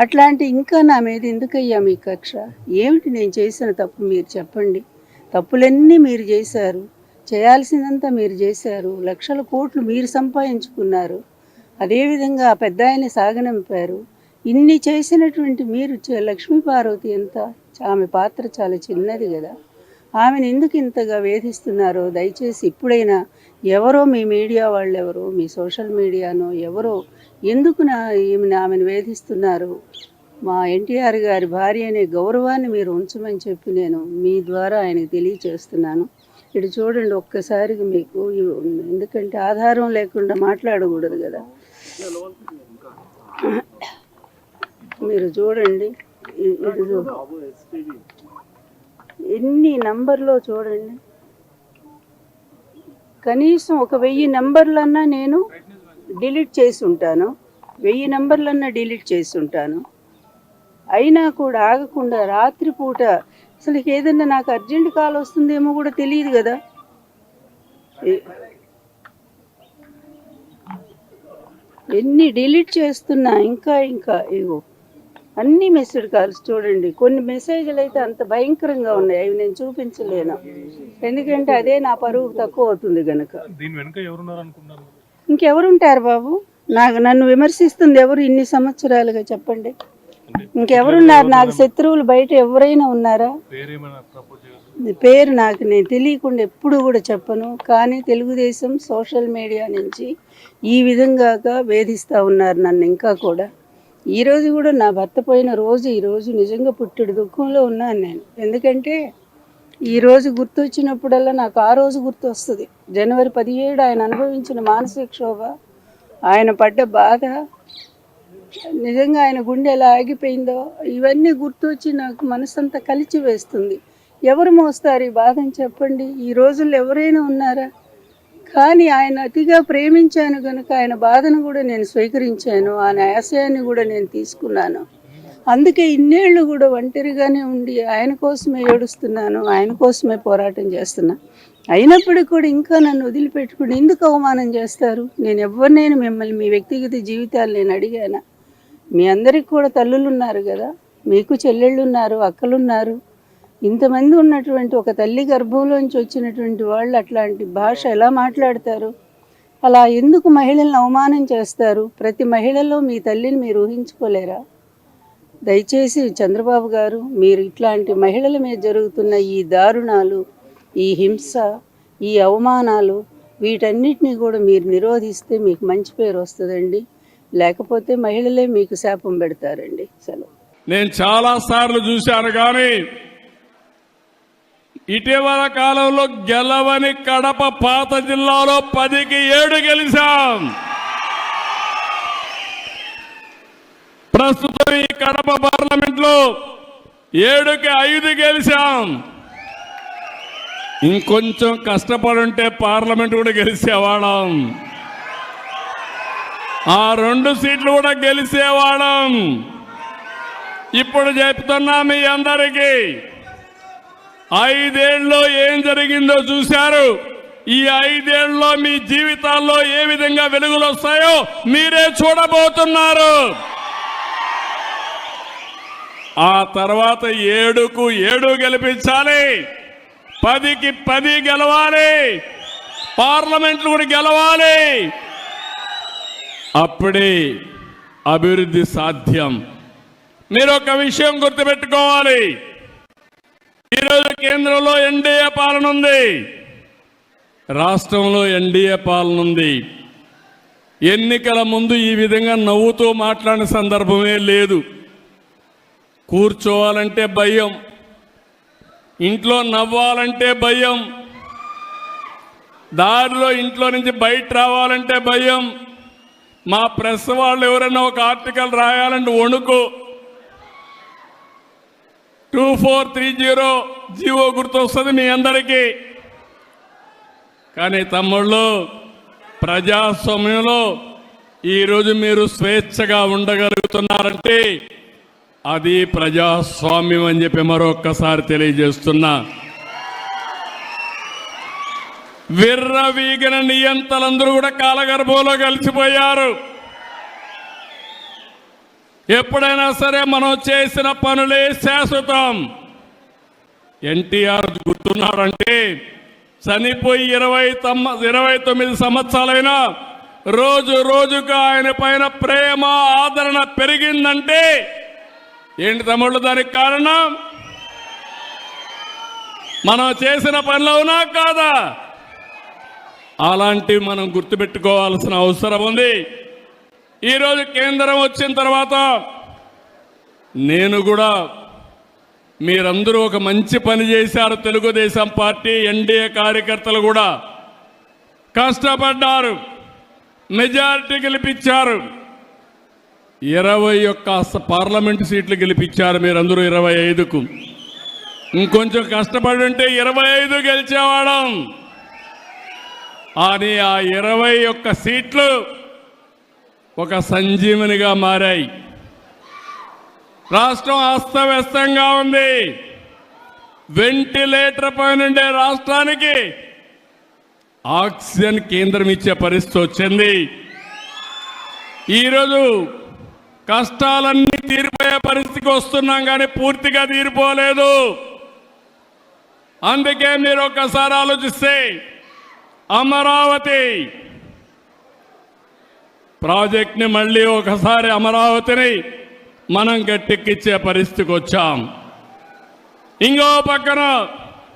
అట్లాంటి ఇంకా నా మీద ఎందుకయ్యా మీ కక్ష? ఏమిటి నేను చేసిన తప్పు మీరు చెప్పండి. తప్పులన్నీ మీరు చేశారు, చేయాల్సిందంతా మీరు చేశారు, లక్షల కోట్లు మీరు సంపాదించుకున్నారు, అదేవిధంగా ఆ పెద్ద ఆయన సాగనంపారు. ఇన్ని చేసినటువంటి మీరు లక్ష్మీపార్వతి ఎంత? ఆమె పాత్ర చాలా చిన్నది కదా. ఆమెను ఎందుకు ఇంతగా వేధిస్తున్నారో దయచేసి ఇప్పుడైనా ఎవరో మీ మీడియా వాళ్ళు, ఎవరో మీ సోషల్ మీడియానో ఎవరో ఎందుకు ఆమెను వేధిస్తున్నారు? మా ఎన్టీఆర్ గారి భార్య అనే గౌరవాన్ని మీరు ఉంచమని చెప్పి నేను మీ ద్వారా ఆయనకు తెలియచేస్తున్నాను. ఇటు చూడండి ఒక్కసారికి మీకు, ఎందుకంటే ఆధారం లేకుండా మాట్లాడకూడదు కదా. మీరు చూడండి, ఇటు ఎన్ని నంబర్లో చూడండి. కనీసం 1000 నంబర్లన్నా నేను డిలీట్ చేసి ఉంటాను, 1000 నంబర్లన్నా డిలీట్ చేసి ఉంటాను. అయినా కూడా ఆగకుండా రాత్రిపూట అసలు ఏదన్నా నాకు అర్జెంట్ కాల్ వస్తుందేమో కూడా తెలియదు కదా. ఎన్ని డిలీట్ చేస్తున్నా ఇంకా ఇగో అన్ని మెసేజ్ కాల్స్ చూడండి. కొన్ని మెసేజ్లు అయితే అంత భయంకరంగా ఉన్నాయి, అవి నేను చూపించలేను, ఎందుకంటే అదే నా పరువు తక్కువ అవుతుంది కనుక. ఇంకెవరుంటారు బాబు? నన్ను విమర్శిస్తుంది ఎవరు ఇన్ని సంవత్సరాలుగా చెప్పండి? ఇంకెవరున్నారు నాకు శత్రువులు? బయట ఎవరైనా ఉన్నారా? పేరు నాకు నేను తెలియకుండా ఎప్పుడు కూడా చెప్పను. కానీ తెలుగుదేశం సోషల్ మీడియా నుంచి ఈ విధంగా వేధిస్తూ ఉన్నారు నన్ను. ఇంకా కూడా ఈరోజు కూడా నా భర్త పోయిన రోజు, ఈరోజు నిజంగా పుట్టెడు దుఃఖంలో ఉన్నాను నేను. ఎందుకంటే ఈరోజు గుర్తొచ్చినప్పుడల్లా నాకు ఆ రోజు గుర్తు వస్తుంది. జనవరి 17 ఆయన అనుభవించిన మానసిక క్షోభ, ఆయన పడ్డ బాధ, నిజంగా ఆయన గుండె ఎలా ఆగిపోయిందో ఇవన్నీ గుర్తొచ్చి నాకు మనసంతా కలిచి వేస్తుంది. ఎవరు మోస్తారు ఈ బాధని చెప్పండి? ఈ రోజుల్లో ఎవరైనా ఉన్నారా? కానీ ఆయన అతిగా ప్రేమించాను కనుక ఆయన బాధను కూడా నేను స్వీకరించాను, ఆయన ఆశయాన్ని కూడా నేను తీసుకున్నాను. అందుకే ఇన్నేళ్ళు కూడా ఒంటరిగానే ఉండి ఆయన కోసమే ఏడుస్తున్నాను, ఆయన కోసమే పోరాటం చేస్తున్నా. అయినప్పటికీ కూడా ఇంకా నన్ను వదిలిపెట్టుకుని ఎందుకు అవమానం చేస్తారు? నేను ఎవరినైనా మిమ్మల్ని మీ వ్యక్తిగత జీవితాలు నేను అడిగానా? మీ అందరికి కూడా తల్లులు ఉన్నారు కదా, మీకు చెల్లెళ్ళు ఉన్నారు, అక్కలున్నారు. ఇంతమంది ఉన్నటువంటి ఒక తల్లి గర్భంలోంచి వచ్చినటువంటి వాళ్ళు అట్లాంటి భాష ఎలా మాట్లాడతారు? అలా ఎందుకు మహిళలను అవమానం చేస్తారు? ప్రతి మహిళలో మీ తల్లిని మీరు ఊహించుకోలేరా? దయచేసి చంద్రబాబు గారు, మీరు ఇట్లాంటి మహిళల మీద జరుగుతున్న ఈ దారుణాలు, ఈ హింస, ఈ అవమానాలు, వీటన్నిటినీ కూడా మీరు నిరోధిస్తే మీకు మంచి పేరు వస్తుందండి. లేకపోతే మహిళలే మీకు శాపం పెడతారండి. సెలవు. నేను చాలా సార్లు చూశాను, కానీ ఇటీవల కాలంలో గెలవని కడప పాత జిల్లాలో 10కి 7 గెలిచాం. ప్రస్తుతం ఈ కడప పార్లమెంట్ లో 7కి 5 గెలిచాం. ఇంకొంచెం కష్టపడుంటే పార్లమెంట్ కూడా గెలిచేవాళ్ళం, ఆ 2 సీట్లు కూడా గెలిచేవాళ్ళం. ఇప్పుడు చెప్తున్నా మీ అందరికీ, 5 ఏళ్ళలో ఏం జరిగిందో చూశారు. ఈ 5 ఏళ్ళలో మీ జీవితాల్లో ఏ విధంగా వెలుగులు వస్తాయో మీరే చూడబోతున్నారు. ఆ తర్వాత 7కు 7 గెలిపించాలి, 10కి 10 గెలవాలి, పార్లమెంట్లు కూడా గెలవాలి. అప్పుడే అభివృద్ధి సాధ్యం. మీరు ఒక విషయం గుర్తుపెట్టుకోవాలి, ఈరోజు కేంద్రంలో ఎన్డీఏ పాలన ఉంది, రాష్ట్రంలో ఎన్డీఏ పాలన ఉంది. ఎన్నికల ముందు ఈ విధంగా నవ్వుతూ మాట్లాడిన సందర్భమే లేదు. కూర్చోవాలంటే భయం, ఇంట్లో నవ్వాలంటే భయం, దారిలో ఇంట్లో నుంచి బయట రావాలంటే భయం. మా ప్రెస్ వాళ్ళు ఎవరైనా ఒక ఆర్టికల్ రాయాలంటే వణుకు. 2430 జీవో గుర్తొస్తుంది మీ అందరికీ. కానీ తమ్ముళ్ళు, ప్రజాస్వామ్యంలో ఈరోజు మీరు స్వేచ్ఛగా ఉండగలుగుతున్నారంటే అది ప్రజాస్వామ్యం అని చెప్పి మరొక్కసారి తెలియజేస్తున్నా. విర్రవీగిన నియంతలందరూ కూడా కాలగర్భంలో కలిసిపోయారు. ఎప్పుడైనా సరే మనం చేసిన పనులే శాశ్వతం. ఎన్టీఆర్ గుర్తున్నాడంటే చనిపోయి 29 సంవత్సరాలైనా రోజు రోజుకు ఆయన పైన ప్రేమ ఆదరణ పెరిగిందంటే ఏంటి తమ్ముళ్ళు? దానికి కారణం మనం చేసిన పనులు అవునా కాదా? అలాంటివి మనం గుర్తుపెట్టుకోవాల్సిన అవసరం ఉంది. ఈరోజు కేంద్రం వచ్చిన తర్వాత నేను కూడా మీరందరూ ఒక మంచి పని చేశారు. తెలుగుదేశం పార్టీ ఎన్డీఏ కార్యకర్తలు కూడా కష్టపడ్డారు, మెజారిటీ గెలిపించారు. 21 పార్లమెంటు సీట్లు గెలిపించారు మీరందరూ 25కు. ఇంకొంచెం కష్టపడి ఉంటే 25 గెలిచేవాళ్ళం. అని ఆ 21 సీట్లు ఒక సంజీవనిగా మారాయి. రాష్ట్రం అస్తవ్యస్తంగా ఉంది. వెంటిలేటర్ పైనుండే రాష్ట్రానికి ఆక్సిజన్ కేంద్రం ఇచ్చే పరిస్థితి వచ్చింది. ఈరోజు కష్టాలన్నీ తీరిపోయే పరిస్థితికి వస్తున్నాం, కానీ పూర్తిగా తీరిపోలేదు. అందుకే మీరు ఒక్కసారి ఆలోచిస్తే అమరావతి ప్రాజెక్ట్ని మళ్ళీ ఒకసారి అమరావతిని మనం గట్టెక్కించే పరిస్థితికి వచ్చాం. ఇంకో పక్కన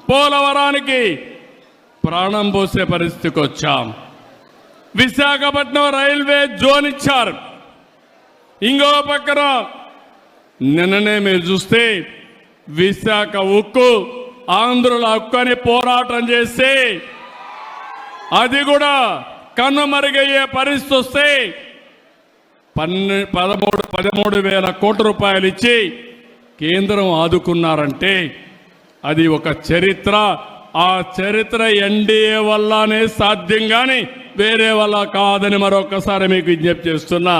పోలవరానికి ప్రాణం పోసే పరిస్థితికి వచ్చాం. విశాఖపట్నం రైల్వే జోన్ ఇచ్చారు. ఇంకో పక్కన నిన్ననే మీరు చూస్తే విశాఖ ఉక్కు, ఆంధ్రుల హక్కు అని పోరాటం చేస్తే అది కూడా కన్నుమరుగయ్యే పరిస్థితి వస్తే 13,000 కోట్ల రూపాయలు ఇచ్చి కేంద్రం ఆదుకున్నారంటే అది ఒక చరిత్ర. ఆ చరిత్ర ఎన్డీఏ వల్లనే సాధ్యం, కానీ వేరే వల్ల కాదని మరొకసారి మీకు విజ్ఞప్తి చేస్తున్నా.